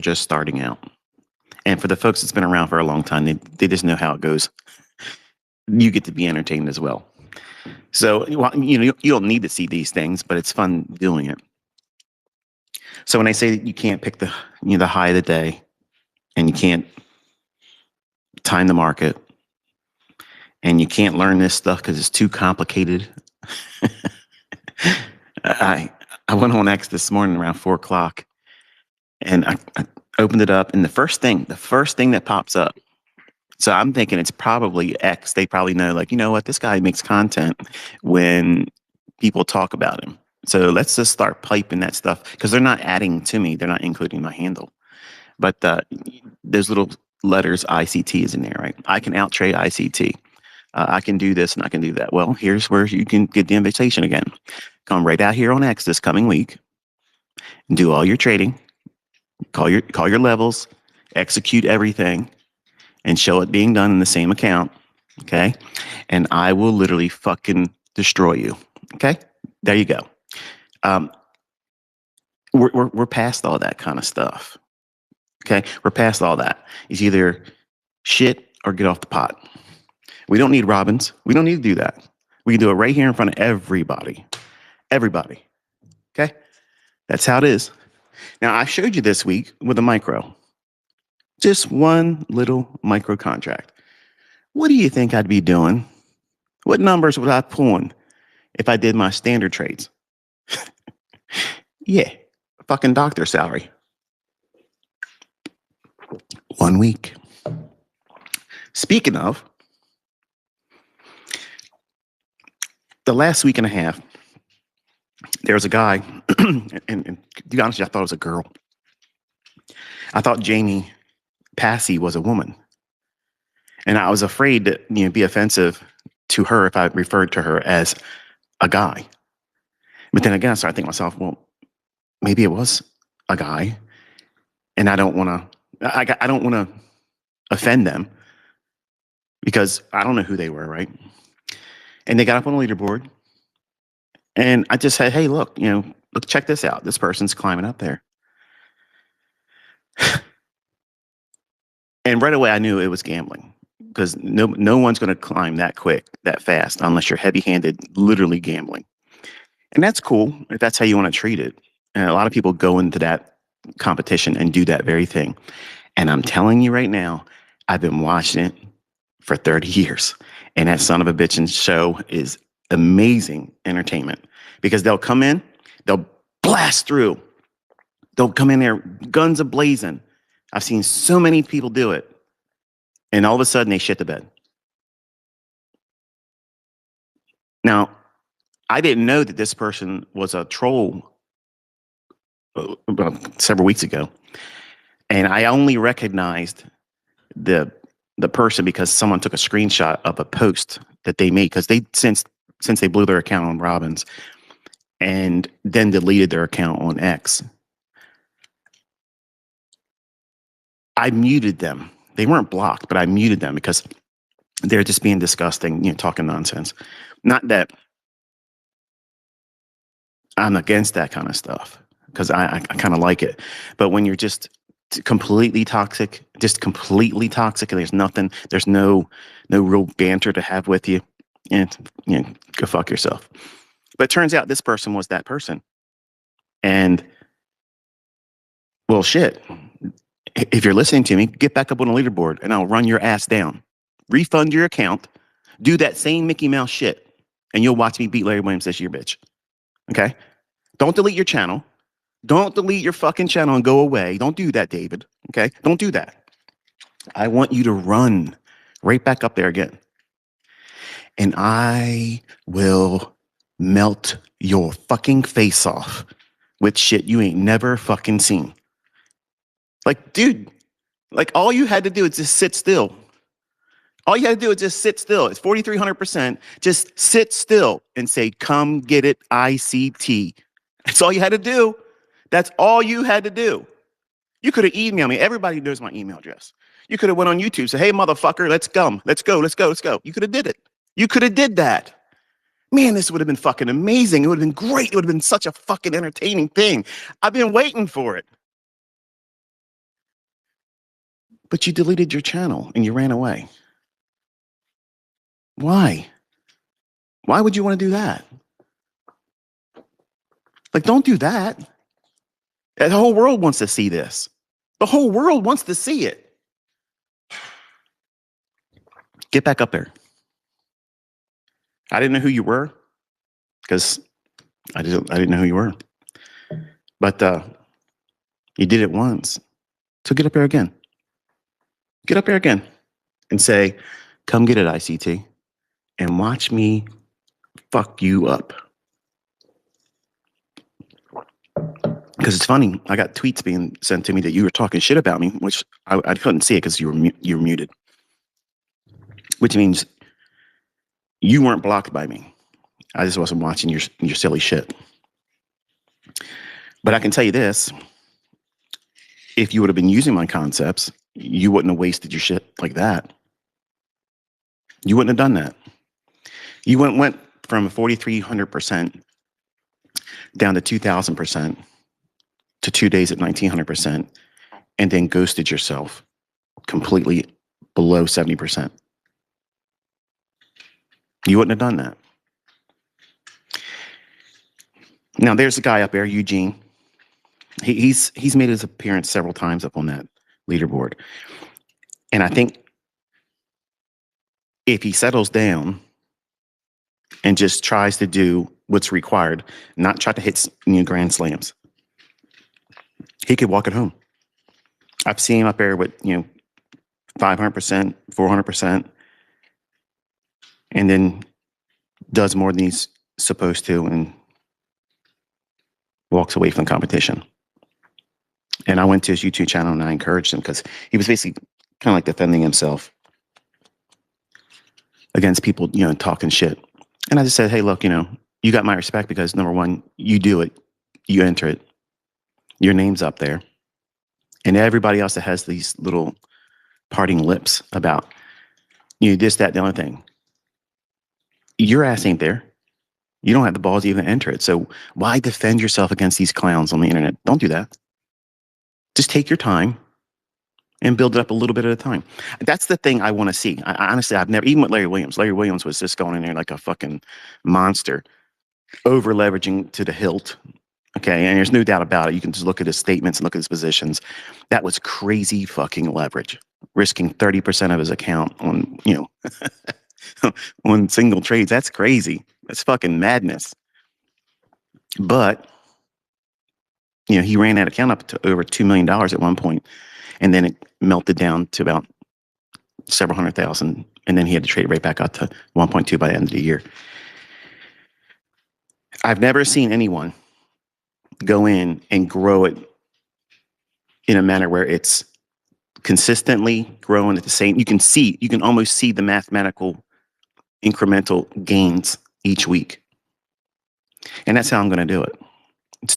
just starting out. And for the folks that's been around for a long time, they just know how it goes. You get to be entertained as well. So, well, you don't need to see these things, but it's fun doing it. So when I say that you can't pick the high of the day, and you can't time the market, and you can't learn this stuff because it's too complicated. I went on X this morning around 4 o'clock, and I opened it up, and the first thing that pops up. So I'm thinking it's probably X. They probably know, like, you know what, this guy makes content when people talk about him. So let's just start piping that stuff, because they're not adding to me. They're not including my handle. But those little letters ICT is in there, right? I can out trade ICT. I can do this and I can do that. Well, here's where you can get the invitation again. Come right out here on X this coming week and do all your trading. Call your levels, execute everything, and show it being done in the same account. Okay, and I will literally fucking destroy you. Okay, there you go. We're past all that kind of stuff. Okay, we're past all that. It's either shit or get off the pot. We don't need Robins. We don't need to do that. We can do it right here in front of everybody. Everybody. Okay, that's how it is. Now, I showed you this week with a micro. Just one little micro contract. What do you think I'd be doing? What numbers would I pulling if I did my standard trades? Yeah, fucking doctor salary. 1 week. Speaking of, the last week and a half, there was a guy, and to be honest, I thought it was a girl. I thought Jamie Passy was a woman. And I was afraid to be offensive to her if I referred to her as a guy. But then again, I started thinking to myself, well, maybe it was a guy, and I don't want to offend them, because I don't know who they were, right? And they got up on the leaderboard, and I just said, hey, look, check this out. This person's climbing up there. And right away, I knew it was gambling, because no one's going to climb that quick, that fast, unless you're heavy-handed, literally gambling. And that's cool if that's how you want to treat it. And a lot of people go into that competition and do that very thing. And I'm telling you right now, I've been watching it for 30 years. And that son of a bitchin' show is amazing entertainment, because they'll come in, they'll blast through. They'll come in there, guns a-blazing. I've seen so many people do it. And all of a sudden, they shit the bed. Now, I didn't know that this person was a troll several weeks ago. And I only recognized the person because someone took a screenshot of a post that they made, because they since they blew their account on Robbins and then deleted their account on X. I muted them. They weren't blocked, but I muted them because they're just being disgusting, talking nonsense. Not that I'm against that kind of stuff, because I kind of like it. But when you're just completely toxic, and there's no real banter to have with you, and go fuck yourself. But it turns out this person was that person. And, well, shit. If you're listening to me, get back up on the leaderboard and I'll run your ass down. Refund your account. Do that same Mickey Mouse shit. And you'll watch me beat Larry Williams this year, bitch. Okay? Don't delete your channel. Don't delete your fucking channel and go away. Don't do that, David. Okay? Don't do that. I want you to run right back up there again. And I will melt your fucking face off with shit you ain't never fucking seen. Like, dude, like, all you had to do is just sit still. All you had to do is just sit still. It's 4,300%. Just sit still and say, come get it, ICT. That's all you had to do. That's all you had to do. You could have emailed me. Everybody knows my email address. You could have went on YouTube, said, hey, motherfucker, let's go. You could have did it. You could have did that. Man, this would have been fucking amazing. It would have been great. It would have been such a fucking entertaining thing. I've been waiting for it. but you deleted your channel and you ran away. Why? Why would you want to do that? Like, don't do that. The whole world wants to see this. The whole world wants to see it. Get back up there. I didn't know who you were because I didn't know who you were. But you did it once. So get up there again. Get up there again and say, come get it, ICT, and watch me fuck you up. Because it's funny, I got tweets being sent to me that you were talking shit about me, which I couldn't see it because you were muted. Which means you weren't blocked by me. I just wasn't watching your silly shit. But I can tell you this: if you would have been using my concepts, you wouldn't have wasted your shit like that. You wouldn't have done that. You went from 4,300% down to 2,000% to 2 days at 1,900%, and then ghosted yourself completely below 70%. You wouldn't have done that. Now there's a guy up there, Eugene. He's made his appearance several times up on that leaderboard. And I think if he settles down and just tries to do what's required, not try to hit grand slams, he could walk it home. I've seen him up there with 500%, 400%, and then does more than he's supposed to and walks away from the competition. And I went to his YouTube channel and I encouraged him because he was basically kind of like defending himself against people, talking shit. And I just said, hey, look, you got my respect because number one, you do it, you enter it, your name's up there. And everybody else that has these little parting lips about, this, that, the other thing, your ass ain't there. You don't have the balls to even enter it. So why defend yourself against these clowns on the internet? Don't do that. Just take your time and build it up a little bit at a time. That's the thing I want to see. Honestly, I've never, even with Larry Williams was just going in there like a fucking monster, over leveraging to the hilt. Okay. And there's no doubt about it. You can just look at his statements and look at his positions. That was crazy fucking leverage, risking 30% of his account on, on single trades. That's crazy. That's fucking madness. But, he ran that account up to over $2 million at one point, and then it melted down to about several $100,000, and then he had to trade it right back out to 1.2 by the end of the year. I've never seen anyone go in and grow it in a manner where it's consistently growing at the same. You can almost see the mathematical incremental gains each week. And that's how I'm going to do it.